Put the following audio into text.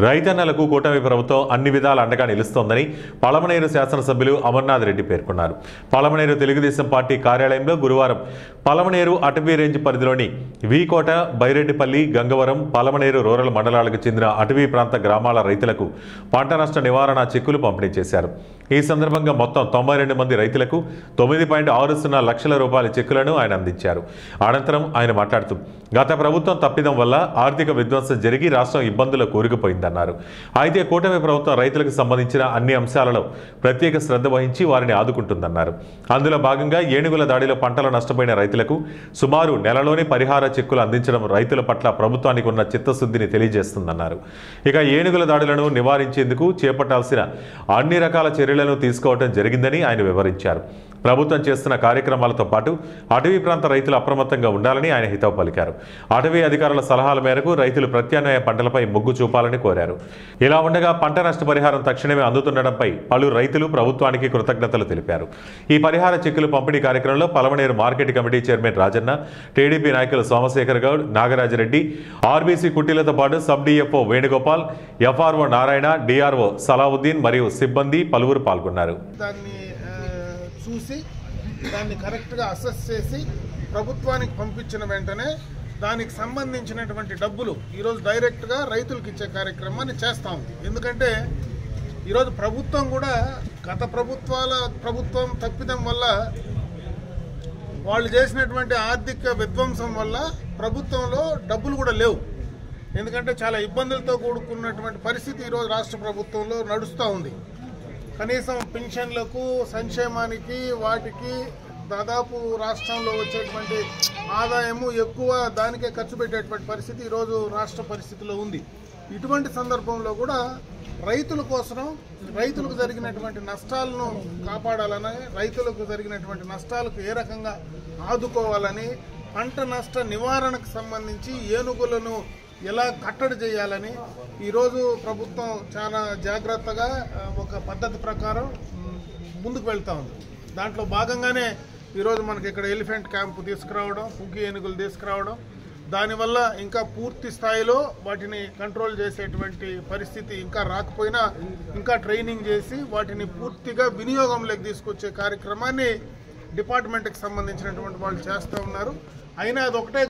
రైతన్నలకు కూటమి ప్రభుత్వం అన్ని విధాల అండగా నిలుస్తోందని పలమనేరు శాసనసభ్యులు అమర్నాథ్ రెడ్డి పేర్కొన్నారు. పలమనేరు తెలుగుదేశం పార్టీ కార్యాలయంలో గురువారం పలమనేరు అటవీ రేంజ్ పరిధిలోని వీకోట, బైరెడ్డిపల్లి, గంగవరం, పలమనేరు రూరల్ మండలాలకు చెందిన అటవీ ప్రాంత గ్రామాల రైతులకు పంట నష్ట నివారణ చెక్కులు పంపిణీ చేశారు. ఈ సందర్భంగా మొత్తం 92 మంది రైతులకు 9.60 లక్షల రూపాయల చెక్కులను ఆయన అందించారు. అనంతరం ఆయన మాట్లాడుతూ గత ప్రభుత్వం తప్పిదం వల్ల ఆర్థిక విధ్వంసం జరిగి రాష్ట్రం ఇబ్బందులు కూరుకుపోయిందన్నారు. అయితే కూటమి ప్రభుత్వం రైతులకు సంబంధించిన అన్ని అంశాలలో ప్రత్యేక శ్రద్ధ వహించి వారిని ఆదుకుంటుందన్నారు. అందులో భాగంగా ఏనుగుల దాడిలో పంటలు నష్టపోయిన రైతులకు సుమారు నెలలోనే పరిహార చెక్కులు అందించడం రైతుల పట్ల ప్రభుత్వానికి ఉన్న చిత్తశుద్ధిని తెలియజేస్తుందన్నారు. ఇక ఏనుగుల దాడులను నివారించేందుకు చేపట్టాల్సిన అన్ని రకాల చర్యలను తీసుకోవడం జరిగిందని ఆయన వివరించారు. ప్రభుత్వం చేస్తున్న కార్యక్రమాలతో పాటు అటవీ ప్రాంత రైతులు అప్రమత్తంగా ఉండాలని ఆయన హితవు పలికారు. అటవీ అధికారుల సలహాల మేరకు రైతులు ప్రత్యామ్నాయ పంటలపై మొగ్గు చూపాలని కోరారు. ఇలా ఉండగా పంట నష్టపరిహారం తక్షణమే అందుతుండటంపై పలువురు రైతులు ప్రభుత్వానికి కృతజ్ఞతలు తెలిపారు. ఈ పరిహార చెక్కులు పంపిణీ కార్యక్రమంలో Palamaner market committee chairman Rajanna, TDP నాయకులు సోమశేఖర్ గౌడ్, నాగరాజరెడ్డి, ఆర్బీసీ కుట్టీలతో పాటు sub DFO Venugopal, FRO Narayana, DRO Salauddin మరియు సిబ్బంది పలువురు పాల్గొన్నారు. చూసి దాన్ని కరెక్ట్గా అసెస్ చేసి ప్రభుత్వానికి పంపించిన వెంటనే దానికి సంబంధించినటువంటి డబ్బులు ఈరోజు డైరెక్ట్గా రైతులకు ఇచ్చే కార్యక్రమాన్ని చేస్తూ ఉంది. ఎందుకంటే ఈరోజు ప్రభుత్వం కూడా గత ప్రభుత్వం తప్పిదం వల్ల వాళ్ళు చేసినటువంటి ఆర్థిక విధ్వంసం వల్ల ప్రభుత్వంలో డబ్బులు కూడా లేవు. ఎందుకంటే చాలా ఇబ్బందులతో కూడుకున్నటువంటి పరిస్థితి ఈరోజు రాష్ట్ర ప్రభుత్వంలో నడుస్తూ ఉంది. కనీసం పెన్షన్లకు, సంక్షేమానికి, వాటికి దాదాపు రాష్ట్రంలో వచ్చేటువంటి ఆదాయము ఎక్కువ దానికే ఖర్చు పెట్టేటువంటి పరిస్థితి ఈరోజు రాష్ట్ర పరిస్థితిలో ఉంది. ఇటువంటి సందర్భంలో కూడా రైతుల కోసం రైతులకు జరిగినటువంటి నష్టాలను కాపాడాలని, రైతులకు జరిగినటువంటి నష్టాలకు ఏ రకంగా ఆదుకోవాలని, పంట నష్ట నివారణకు సంబంధించి ఏనుగులను ఎలా కట్టడి చేయాలని ఈరోజు ప్రభుత్వం చాలా జాగ్రత్తగా ఒక పద్ధతి ప్రకారం ముందుకు వెళ్తూ ఉంది. దాంట్లో భాగంగానే ఈరోజు మనకి ఇక్కడ ఎలిఫెంట్ క్యాంపు తీసుకురావడం, పుగ్గి ఏనుగులు తీసుకురావడం, దానివల్ల ఇంకా పూర్తి స్థాయిలో వాటిని కంట్రోల్ చేసేటువంటి పరిస్థితి ఇంకా రాకపోయినా ఇంకా ట్రైనింగ్ చేసి వాటిని పూర్తిగా వినియోగంలోకి తీసుకొచ్చే కార్యక్రమాన్ని డిపార్ట్మెంట్కి సంబంధించినటువంటి వాళ్ళు చేస్తూ ఉన్నారు. అయినా అదొకటే